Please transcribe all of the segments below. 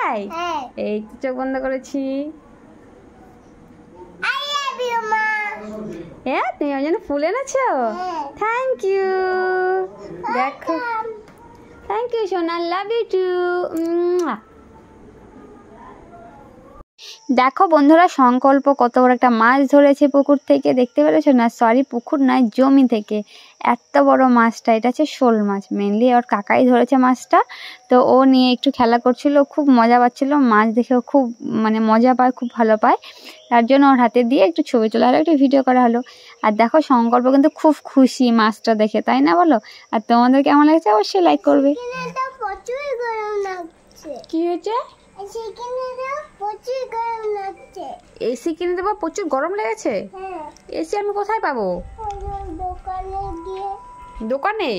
তাই? এই তো চোখ বন্ধ করেছি। হ্যাঁ, তুমি আমার জন্য ফুল এনেছো? Thank you. দেখো, থ্যাংক ইউ সোনা, লাভ ইউ টু। দেখো বন্ধুরা, সংকল্প কত বড় একটা মাছ ধরেছে পুকুর থেকে, দেখতে পেরেছো না? সরি, পুকুর নয়, জমি থেকে। এত বড় মাছটা, এটা হচ্ছে শোল মাছ। মেনলি ওর কাকাই ধরেছে মাছটা, তো ও নিয়ে একটু খেলা করছিল, খুব মজা পাচ্ছিল। মাছ দেখেও খুব মানে মজা পায়, খুব ভালো পায়। তার জন্য ওর হাতে দিয়ে একটু ছবি তোলা হলো, একটু ভিডিও করা হলো। আর দেখো, সংকল্প কিন্তু খুব খুশি মাছটা দেখে, তাই না বলো? আর তোমাদের কেমন লাগছে অবশ্যই লাইক করবে। কি হয়েছে? এসি কিনে দেবো? প্রচুর গরম লেগেছে? এসি আমি কোথায় পাবো? দোকানে?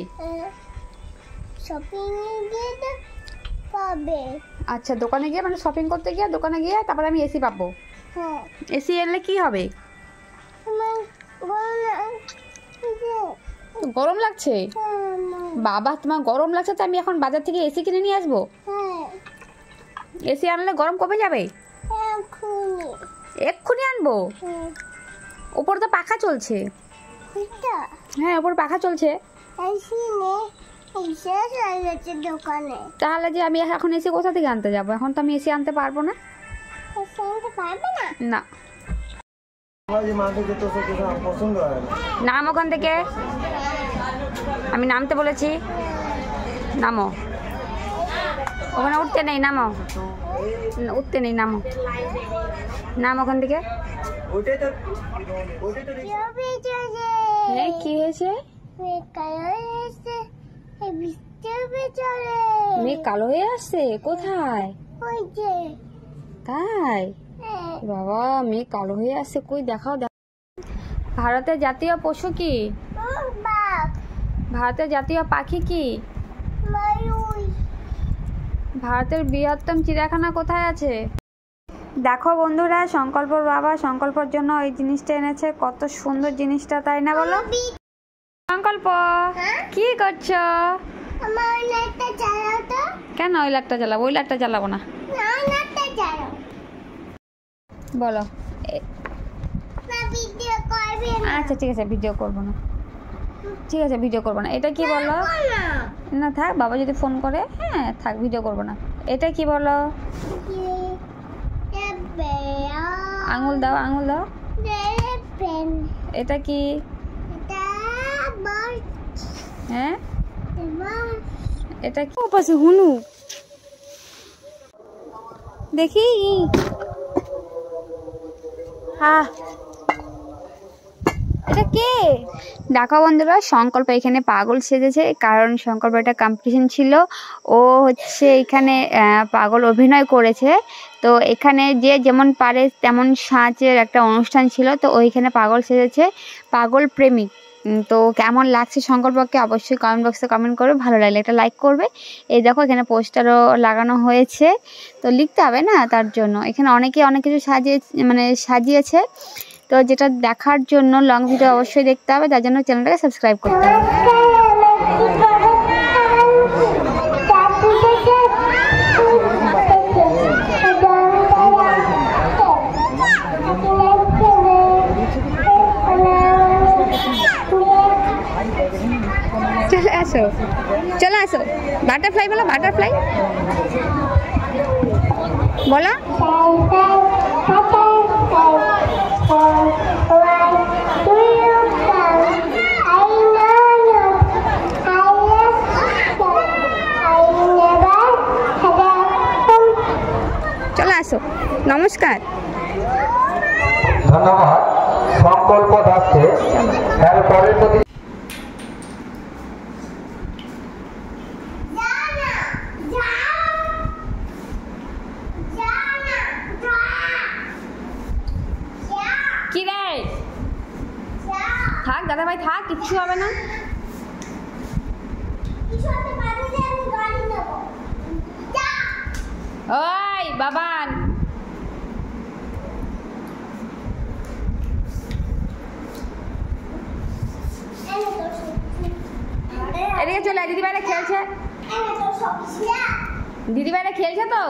আচ্ছা, দোকানে গিয়ে মানে শপিং করতে গিয়ে দোকানে গিয়ে তারপরে আমি এসি পাবো? এসি এলে কি হবে? গরম লাগছে? বাবা, তোমার গরম লাগছে তো আমি এখন বাজার থেকে এসি কিনে নিয়ে আসবো? এসি আনলে গরম কবে যাবে? এক্ষুনি আনবো? উপরে তো পাখা চলছে। হ্যাঁ, উপরে পাখা চলছে। তাহলে যে আমি এখন এসি কোথা থেকে আনতে যাবো? এখন তো আমি এসি আনতে পারবো না। না, নাম ওখান থেকে। আমি নামতে বলেছি, নামো। ওখানে উঠতে নেই, নামো। উঠতে নেই, নামো। নাম ওখান থেকে। কি হয়েছে? মেঘ কালো হয়ে আসছে? কোথায়? তাই? বাবা, মেঘ কালো হয়ে আসছে, কই দেখাও। ভারতের জাতীয় পশু কি? ভারতের জাতীয় পাখি কি? ভারতের বৃহত্তম চিড়িয়াখানা কোথায় আছে? দেখো বন্ধুরা, সংকল্পর বাবা সংকল্পর জন্য এই জিনিসটা এনেছে। কত সুন্দর জিনিসটা, তাই না বলো? সংকল্প, কি করছো? কেন ওই লাইটটা জ্বালাবো? ওই লাইটটা জ্বালাবো না। বলো। আচ্ছা ঠিক আছে, ভিডিও করবো না। ঠিক আছে, ভিডিও করবো না। এটা কি বলো? না থাক, বাবা যদি ফোন করে। হ্যাঁ থাক, ভিডিও করবো না। এটা কি বলো? আঙুল দাও, আঙুল দাও। এটা কি? হ্যাঁ, এটা কি? পাশে হুনু দেখি। হ্যাঁ, এটা কে? দেখো বন্ধুরা, সংকল্প এখানে পাগল সেজেছে, কারণ সংকল্প একটা কম্পিটিশন ছিল। ও হচ্ছে এখানে পাগল অভিনয় করেছে। তো এখানে যে যেমন পারে তেমন সাজের একটা অনুষ্ঠান ছিল, তো ওইখানে পাগল সেজেছে, পাগল প্রেমিক। তো কেমন লাগছে সংকল্পকে অবশ্যই কমেন্ট বক্সে কমেন্ট করবে। ভালো লাগলে একটা লাইক করবে। এই দেখো, এখানে পোস্টারও লাগানো হয়েছে, তো লিখতে হবে না, তার জন্য এখানে অনেকে অনেক কিছু সাজিয়েছে। তো যেটা দেখার জন্য লং ভিডিও অবশ্যই দেখতে হবে, তার জন্য চ্যানেলটাকে সাবস্ক্রাইব করতে হবে। চলে আসো, চলে আসো। বাটারফ্লাই বলো, বাটারফ্লাই বলো। চলে আসো, নমস্কার। ধন্যবাদ সংকল্প দাসকে। এরপরের প্রতি কি রে? থাক দাদা ভাই, থাক, কিচ্ছু হবে না। ওই বাবান, এদিকে চলে। দিদিভাইরা খেলছে, দিদিভাইরা খেলছে তো।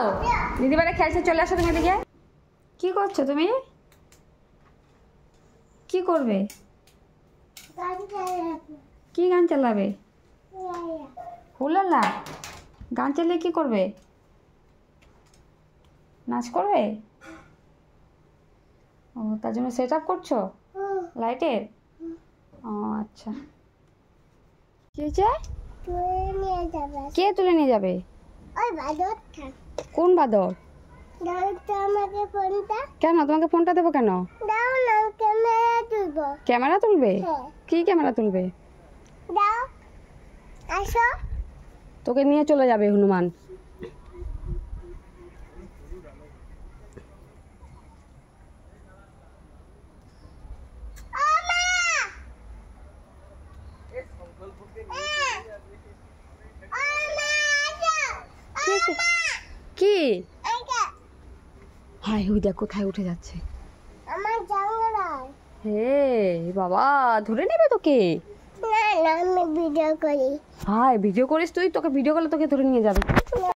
দিদিবারে খেলছে, চলে আসো তুমি এদিকে। কি করছো তুমি? কি করবে? কি গান চালাবে? হুলালা। গান চালিয়ে কি করবে? নাচ করবে? ও, তার জন্য সেট আপ করছো লাইটের? ও আচ্ছা। কি হয়েছে? কে তুলে নিয়ে যাবে? কোন বাদর? কেন তোমাকে ফোনটা দেবো কেন? ক্যামেরা তুলবে? কি ক্যামেরা তুলবে? তোকে নিয়ে চলে যাবে হনুমান। কি? হাই, ওই দেখ কোথায় উঠে যাচ্ছে। হে বাবা, ধরে নেবে তোকে। আমি ভিডিও করি। হাই, ভিডিও করিস তুই? তোকে ভিডিও করলে তোকে ধরে নিয়ে যাবে।